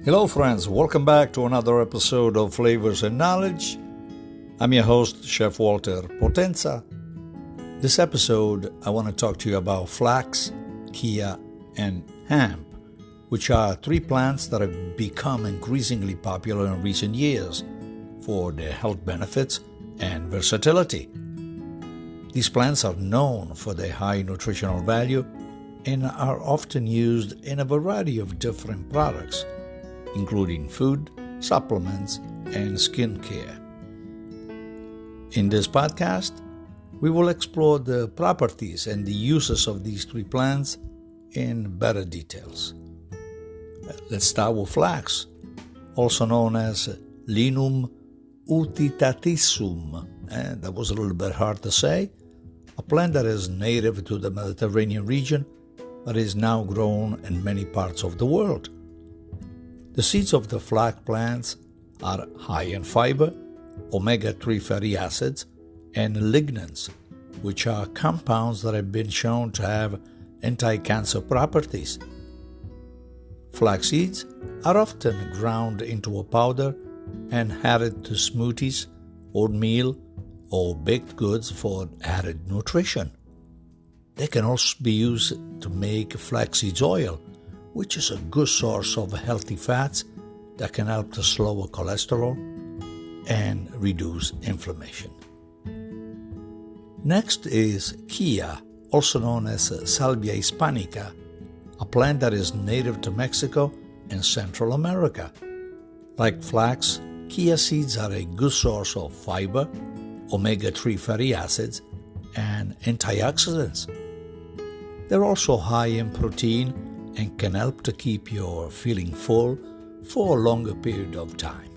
Hello friends, welcome back to another episode of Flavors and Knowledge. I'm your host, Chef Walter Potenza. This episode, I want to talk to you about flax, chia, and hemp, which are three plants that have become increasingly popular in recent years for their health benefits and versatility. These plants are known for their high nutritional value and are often used in a variety of different products, including food, supplements, and skincare. In this podcast, we will explore the properties and the uses of these three plants in better details. Let's start with flax, also known as Linum utitatissum. That was a little bit hard to say. A plant that is native to the Mediterranean region, but is now grown in many parts of the world. The seeds of the flax plants are high in fiber, omega-3 fatty acids, and lignans, which are compounds that have been shown to have anti-cancer properties. Flax seeds are often ground into a powder and added to smoothies, oatmeal, or baked goods for added nutrition. They can also be used to make flaxseed oil, which is a good source of healthy fats that can help to lower cholesterol and reduce inflammation. Next is Chia, also known as Salvia hispanica, a plant that is native to Mexico and Central America. Like flax, chia seeds are a good source of fiber, omega-3 fatty acids, and antioxidants. They're also high in protein and can help to keep you feeling full for a longer period of time.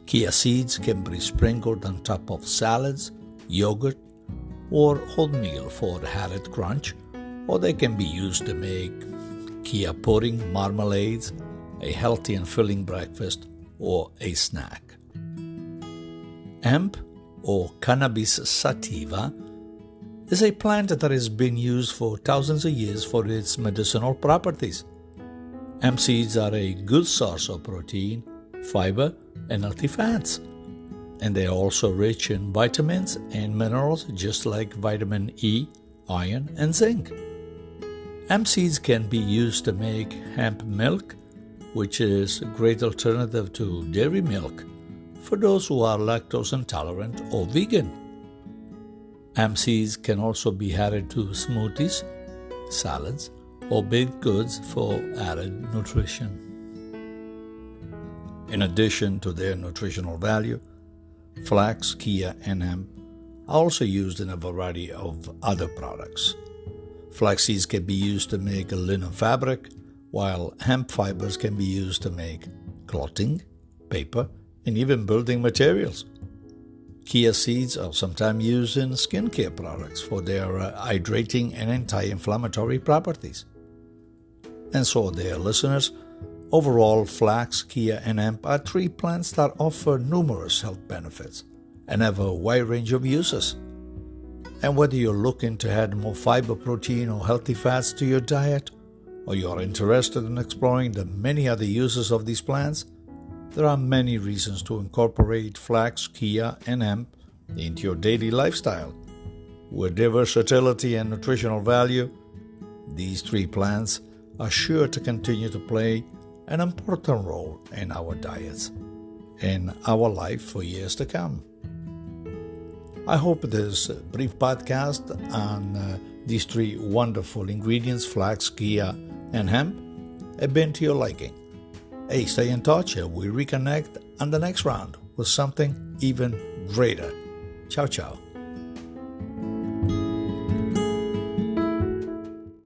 Chia seeds can be sprinkled on top of salads, yogurt, or oatmeal for added crunch, or they can be used to make chia pudding, marmalades, a healthy and filling breakfast, or a snack. Hemp, or Cannabis sativa, is a plant that has been used for thousands of years for its medicinal properties. Hemp seeds are a good source of protein, fiber, and healthy fats, and they are also rich in vitamins and minerals just like vitamin E, iron, and zinc. Hemp seeds can be used to make hemp milk, which is a great alternative to dairy milk for those who are lactose intolerant or vegan. Hemp seeds can also be added to smoothies, salads, or baked goods for added nutrition. In addition to their nutritional value, flax, chia, and hemp are also used in a variety of other products. Flax seeds can be used to make linen fabric, while hemp fibers can be used to make clothing, paper, and even building materials. Chia seeds are sometimes used in skincare products for their hydrating and anti-inflammatory properties. And so, dear listeners, overall, flax, chia, and hemp are three plants that offer numerous health benefits and have a wide range of uses. And whether you're looking to add more fiber, protein, or healthy fats to your diet, or you're interested in exploring the many other uses of these plants, there are many reasons to incorporate flax, chia, and hemp into your daily lifestyle. With their versatility and nutritional value, these three plants are sure to continue to play an important role in our diets and our life for years to come. I hope this brief podcast on these three wonderful ingredients, flax, chia, and hemp, have been to your liking. Hey, stay in touch and we'll reconnect on the next round with something even greater. Ciao, ciao.